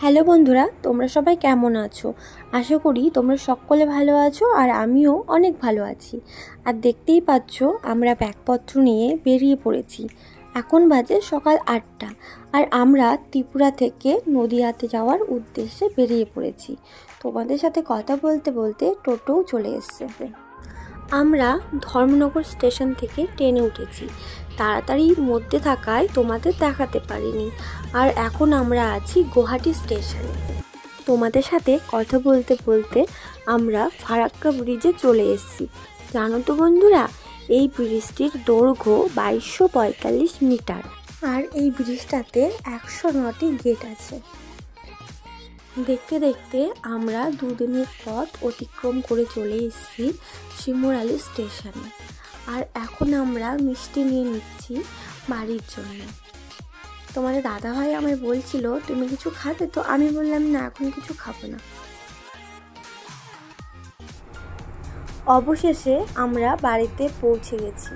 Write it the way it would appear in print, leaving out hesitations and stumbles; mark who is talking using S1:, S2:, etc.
S1: Hello বন্ধুরা, তোমরা সবাই কেমন আছো? আশা করি তোমরা সকলে ভালো আছো আর আমিও অনেক ভালো আছি। আর দেখতেই পাচ্ছ আমরা ব্যাগপত্র নিয়ে বেরিয়ে পড়েছি। এখন বাজে সকাল 8টা আর আমরা ত্রিপুরা থেকে নদিয়াতে যাওয়ার উদ্দেশ্যে বেরিয়ে পড়েছি। তোমাদের সাথে কথা বলতে বলতে টোটোও চলে এসেছে। আমরা ধর্মনগর স্টেশন থেকে ট্রেনে উঠেছি, তাড়াতাড়ির মধ্যে থাকায় তোমাদের দেখাতে পারিনি। আর এখন আমরা আছি গুয়াহাটি স্টেশনে। তোমাদের সাথে কথা বলতে বলতে আমরা ফারাক্কা ব্রিজে চলে এসেছি। জানো তো বন্ধুরা, এই ব্রিজটির দৈর্ঘ্য 2245 মিটার আর এই ব্রিজটাতে 109টি গেট আছে। দেখতে দেখতে আমরা দুদিনের পথ অতিক্রম করে চলে এসেছি শিমুরালী স্টেশনে। আর এখন আমরা মিষ্টি নিয়ে নিচ্ছি বাড়ির জন্য। তোমাদের দাদাভাই আমায় বলছিল তুমি কিছু খাবে, তো আমি বললাম না, এখন কিছু খাবো না। অবশেষে আমরা বাড়িতে পৌঁছে গেছি।